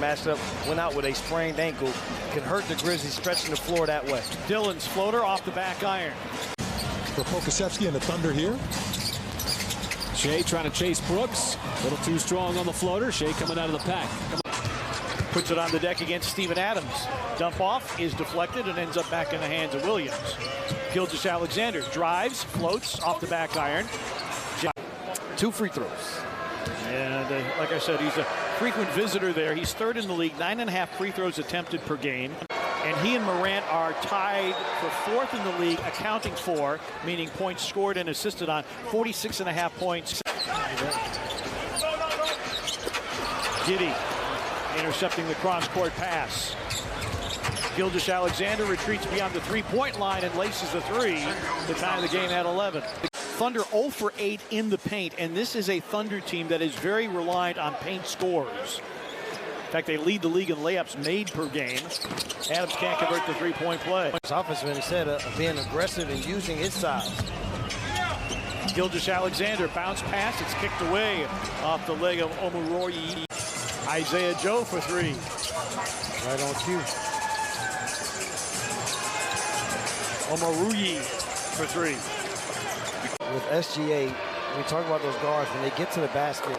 matched up, went out with a sprained ankle. Can hurt the Grizzlies stretching the floor that way. Dillon's floater off the back iron. For Pokusevski and the Thunder here. Shai trying to chase Brooks. A little too strong on the floater. Shai coming out of the pack. Puts it on the deck against Steven Adams. Dump off is deflected and ends up back in the hands of Williams. Gilgeous-Alexander drives, floats off the back iron. 2 free throws. And like I said, he's a frequent visitor there. He's third in the league, 9.5 free throws attempted per game. And he and Morant are tied for 4th in the league, accounting for, meaning points scored and assisted on, 46.5 points. Giddey intercepting the cross-court pass. Gilgeous-Alexander retreats beyond the three-point line and laces the three to tie the game at 11. Thunder 0 for 8 in the paint, and this is a Thunder team that is very reliant on paint scores. In fact, they lead the league in layups made per game. Adams can't convert the three-point play. His offense, instead of being aggressive and using his size. Gilgeous-Alexander bounce pass. It's kicked away off the leg of Omoruyi. Isaiah Joe for 3. Right on cue. Omoruyi for 3. With SGA, we talk about those guards, when they get to the basket,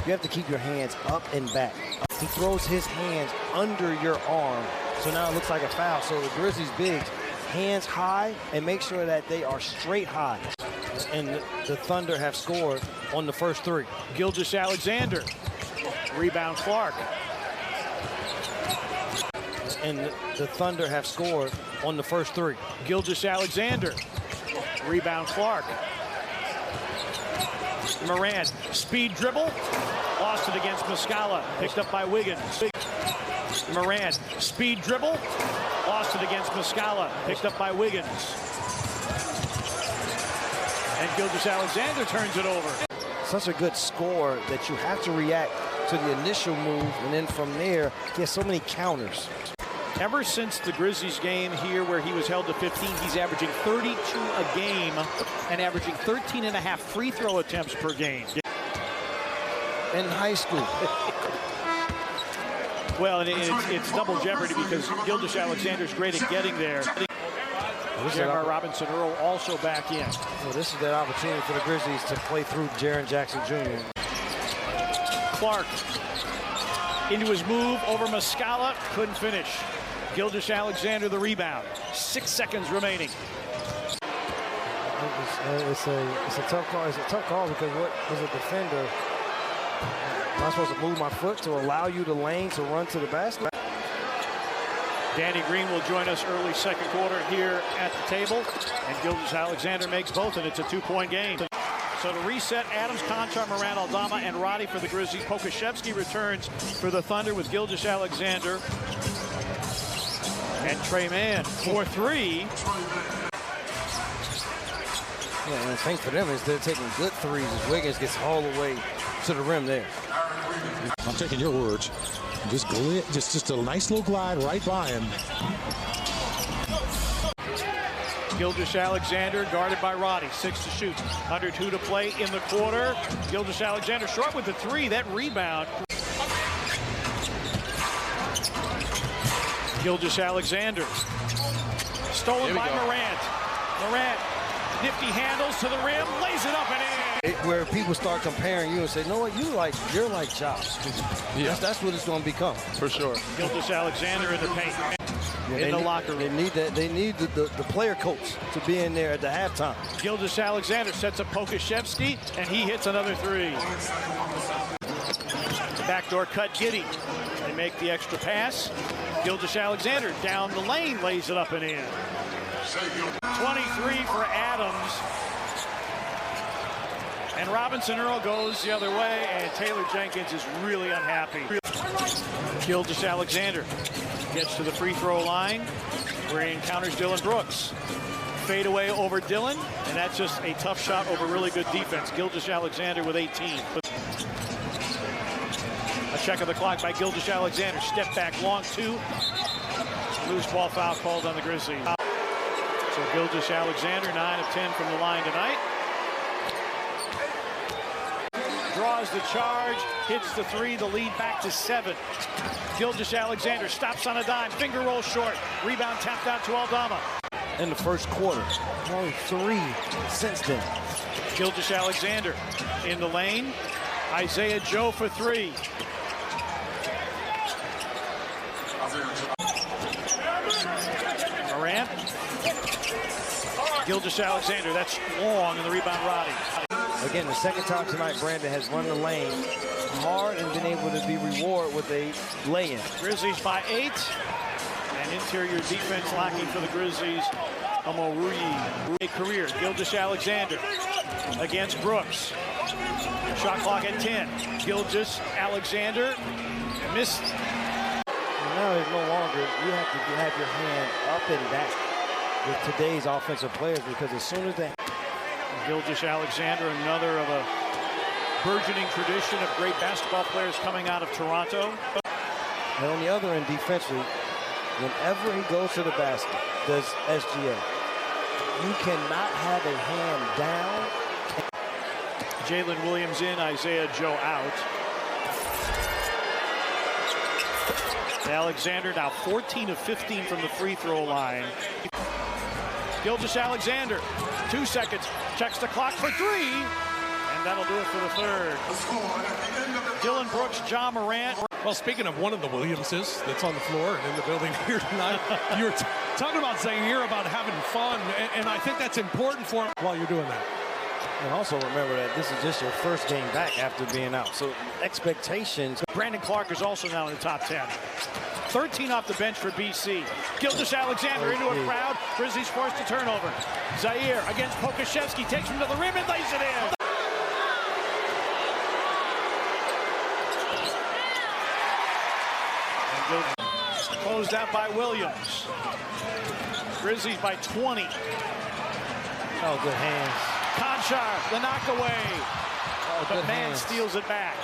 you have to keep your hands up and back. He throws his hands under your arm, so now it looks like a foul. So the Grizzlies bigs, hands high, and make sure that they are straight high. And the Thunder have scored on the first 3. Gilgeous-Alexander. Rebound Clark. And the Thunder have scored on the first 3. Gilgeous-Alexander. Rebound Clark. Morant, speed dribble. Lost it against Muscala. Picked up by Wiggins. Morant, speed dribble. Lost it against Muscala. Picked up by Wiggins. And Gilgeous-Alexander turns it over. Such a good score that you have to react to the initial move, and then from there, he has so many counters. Ever since the Grizzlies game here where he was held to 15, he's averaging 32 a game and averaging 13.5 free throw attempts per game. In high school. Well, and it's double jeopardy because Gilgeous-Alexander's great at getting there. J.R. Robinson Earl also back in. Well, this is that opportunity for the Grizzlies to play through Jaren Jackson Jr. Clark into his move over Muscala, couldn't finish. Gilgeous-Alexander the rebound. 6 seconds remaining. It's a tough call. It's a tough call because what as a defender, am I supposed to move my foot to allow you the lane to run to the basket? Danny Green will join us early second quarter here at the table, and Gilgeous-Alexander makes both, and it's a 2-point game. So to reset, Adams, Conchar, Morant, Aldama, and Roddy for the Grizzlies. Pokusevski returns for the Thunder with Gilgeous-Alexander and Trey Mann for 3. Yeah, and the thing for them is they're taking good threes as Wiggins gets all the way to the rim there. I'm taking your words. Just a nice little glide right by him. Gilgeous-Alexander guarded by Roddy. 6 to shoot. Under 2 to play in the quarter. Gilgeous-Alexander short with the 3. That rebound. Gilgeous-Alexander. Stolen by Morant. Morant. Nifty handles to the rim. Lays it up and in. Where people start comparing you and say, "No, what you're like Josh." Yeah. That's what it's going to become. For sure. Gilgeous-Alexander in the paint. In the locker room. They need the player coach to be in there at the halftime. Gilgeous-Alexander sets up Pokusevski, and he hits another 3. Backdoor cut Giddey. They make the extra pass. Gilgeous-Alexander down the lane, lays it up and in. 23 for Adams. And Robinson Earl goes the other way, and Taylor Jenkins is really unhappy. Gilgeous-Alexander gets to the free throw line where he encounters Dillon Brooks. Fade away over Dillon, and that's just a tough shot over really good defense. Gilgeous-Alexander with 18. A check of the clock by Gilgeous-Alexander. Step back, long 2. Loose ball foul called on the Grizzlies. So Gilgeous-Alexander, 9 of 10 from the line tonight. draws the charge, hits the three, the lead back to 7. Gilgeous-Alexander stops on a dime, finger roll short, rebound tapped out to Aldama. In the first quarter, only 3 since then. Gilgeous-Alexander in the lane, Isaiah Joe for 3. Morant, Gilgeous-Alexander, that's long, and the rebound Roddy. Again, the second time tonight, Brandon has run the lane hard and been able to be rewarded with a lay-in. Grizzlies by 8, and interior defense lacking for the Grizzlies. A career, Gilgeous-Alexander against Brooks. Shot clock at 10. Gilgeous-Alexander missed. And now it's no longer, you have to have your hand up and back with today's offensive players, because as soon as they... Gilgeous-Alexander, another of a burgeoning tradition of great basketball players coming out of Toronto. And on the other end, defensively, whenever he goes to the basket, does SGA, you cannot have a hand down. Jalen Williams in, Isaiah Joe out. Alexander now 14 of 15 from the free throw line. Gilgeous-Alexander, 2 seconds, checks the clock for 3, and that'll do it for the third. Dylan Brooks, John Morant. Well, speaking of one of the Williamses that's on the floor and in the building here tonight, you're talking about Zaire, about having fun, and I think that's important for him while you're doing that. And also remember that this is just your first game back after being out. So expectations. Brandon Clark is also now in the top 10. 13 off the bench for BC. Gilgeous-Alexander into a crowd. Grizzlies forced a turnover. Zaire against Pokashevsky, takes him to the rim and lays it in. Closed out by Williams. Grizzlies by 20. Oh, good hands. Conchar, the knockaway. Oh, But good man hands. steals it back.